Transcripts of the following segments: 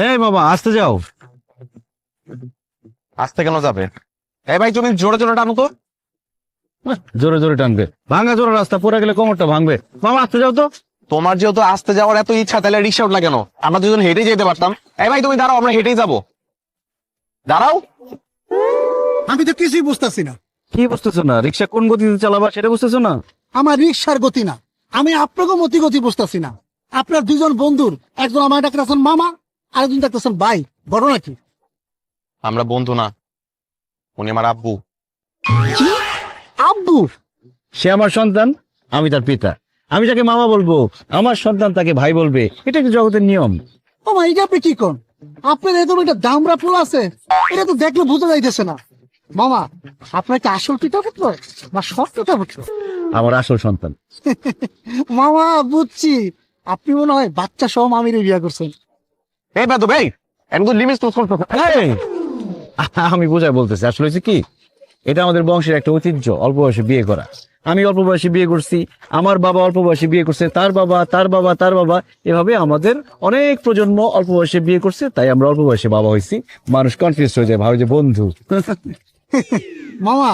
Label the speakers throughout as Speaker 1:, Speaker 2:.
Speaker 1: এই বাবা আসতে যাও।
Speaker 2: আসতে কেন যাবে? এই ভাই তুমি জোরে জোরে টানো তো।
Speaker 1: জোরে জোরে টানবে, ভাঙা জোরে রাস্তা, পড়ে গেলে কোমরটা ভাঙবে। বাবা আসতে যাও তো।
Speaker 2: তোমার যেহেতু আসতে যাওয়ার এত ইচ্ছা, তাহলে রিক্সা উঠলা কেন? আমরা দুজন হেঁটেই যেতে পারতাম। এই ভাই তুমি দাঁড়াও, আমরা হেঁটেই যাবো। দাঁড়াও।
Speaker 3: আমি তো কিছুই বুঝতেছি না।
Speaker 1: কি বুঝতেছো না? রিক্সা কোন গতিতে চালাবা সেটা বুঝতেছো না?
Speaker 3: আমার রিক্সার গতি না, আমি আপনাকে গতি বুঝতেছি না। আপনার দুজন বন্ধুর, একজন আমার ডাকতেছেন মামা, আরেকজন ডাকতেছেন ভাই। ঘটনা কি?
Speaker 2: আমরা বন্ধু না, উনি আমার আব্বু।
Speaker 3: কি? আব্বু?
Speaker 1: সে আমার সন্তান, আমি তার পিতা। আমি যাকে মামা বলবো, আমার সন্তান তাকে ভাই বলবে। এটা কি জগতের নিয়ম?
Speaker 3: ও মা, এটা আপনি কি কোন? আপনার এরকম একটা দামরা ফুল আছে, এটা তো দেখলে বোঝা যাইতেছে না। মামা, আপনার কি আসল পিতা পুত্র না সৎ পিতা পুত্র?
Speaker 1: আমার আসল সন্তান।
Speaker 3: মামা বুঝছি, আপনি মনে হয় বাচ্চা সহ মামির বিয়ে করছেন।
Speaker 2: এই বেদু ভাই, একদম লিমিট ক্রস করতেছ।
Speaker 1: এই, আমি বোঝায় বলতেছি, আসলে হয়েছে কি, এটা আমাদের বংশের একটা ঐতিহ্য, অল্প বয়সে বিয়ে করা। আমি অল্প বয়সে বিয়ে করছি, আমার বাবা অল্প বয়সে বিয়ে করছে, তার বাবা, তার বাবা, তার বাবা, এভাবে আমাদের অনেক প্রজন্ম অল্প বয়সে বিয়ে করছে, তাই আমরা অল্প বয়সে বাবা হয়েছি। মানুষ কনফিউজ হয়ে যায়, ভাবে যে বন্ধু।
Speaker 3: মামা,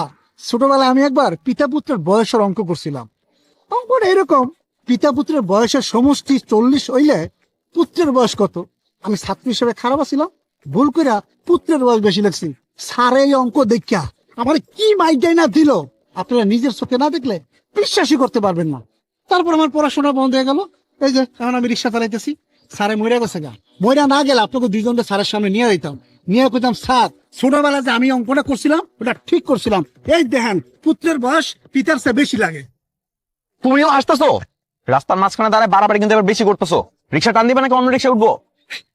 Speaker 3: ছোটবেলায় আমি একবার পিতা পুত্রের বয়সের অঙ্ক করছিলাম। অঙ্কটা এরকম, পিতা পুত্রের বয়সের সমষ্টি 40 হইলে পুত্রের বয়স কত? আমি ছাত্র হিসেবে খারাপ ছিলাম, ভুল কইরা পুত্রের বয়স বেশি লাগছি। স্যার এই অঙ্ক দেখা আমার কি মাইটাই না দিল, আপনারা নিজের চোখে না দেখলে বিশ্বাসই করতে পারবেন না। তারপর আমার পড়াশোনা বন্ধ হয়ে গেল। এই যে এখন আমি রিক্সা চালাইতেছি। স্যারে মইরা গেছে গা, মইরা না গেলে আপনাকে দুইজনকে স্যারের সামনে নিয়ে যেতাম, নিয়ে কইতাম স্যার ছোটবেলা যে আমি অঙ্কটা করছিলাম ওটা ঠিক করছিলাম। এই দেখেন পুত্রের বয়স পিতার চেয়ে বেশি লাগে।
Speaker 2: তুমিও আসতেছো রাস্তার মাঝখানে দাঁড়ায়, বাড়াবাড়ি কিন্তু এবার বেশি করতেছো। রিক্সা টান দিবে নাকি অন্য রিক্সা উঠবো?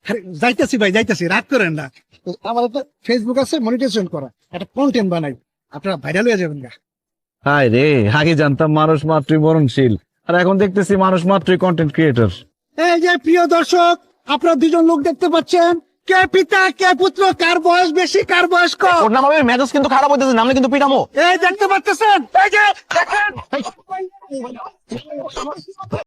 Speaker 3: আরে যাইতেছি ভাই, যাইতেছি, রাগ করেন না। আমার একটা ফেসবুক আছে, মনিটাইজেশন করা, একটা কন্টেন্ট বানাই, আপনারা ভাইরাল হয়ে যাবেন গা।
Speaker 1: হায় রে, আগে জানতাম মানুষ মাত্রই মরণশীল, আর এখন দেখতেছি মানুষ মাত্রই কন্টেন্ট ক্রিয়েটর।
Speaker 3: এই যে প্রিয় দর্শক, আপনারা দুজন লোক দেখতে পাচ্ছেন, কে পিতা কে পুত্র, কার বয়স বেশি কার বয়স কম।
Speaker 2: ওর নাম হবে মেজাজ কিন্তু খারাপ হইতেছে, নামলে কিন্তু পিটামো।
Speaker 3: এই দেখতে পাচ্ছেন, এই যে দেখেন।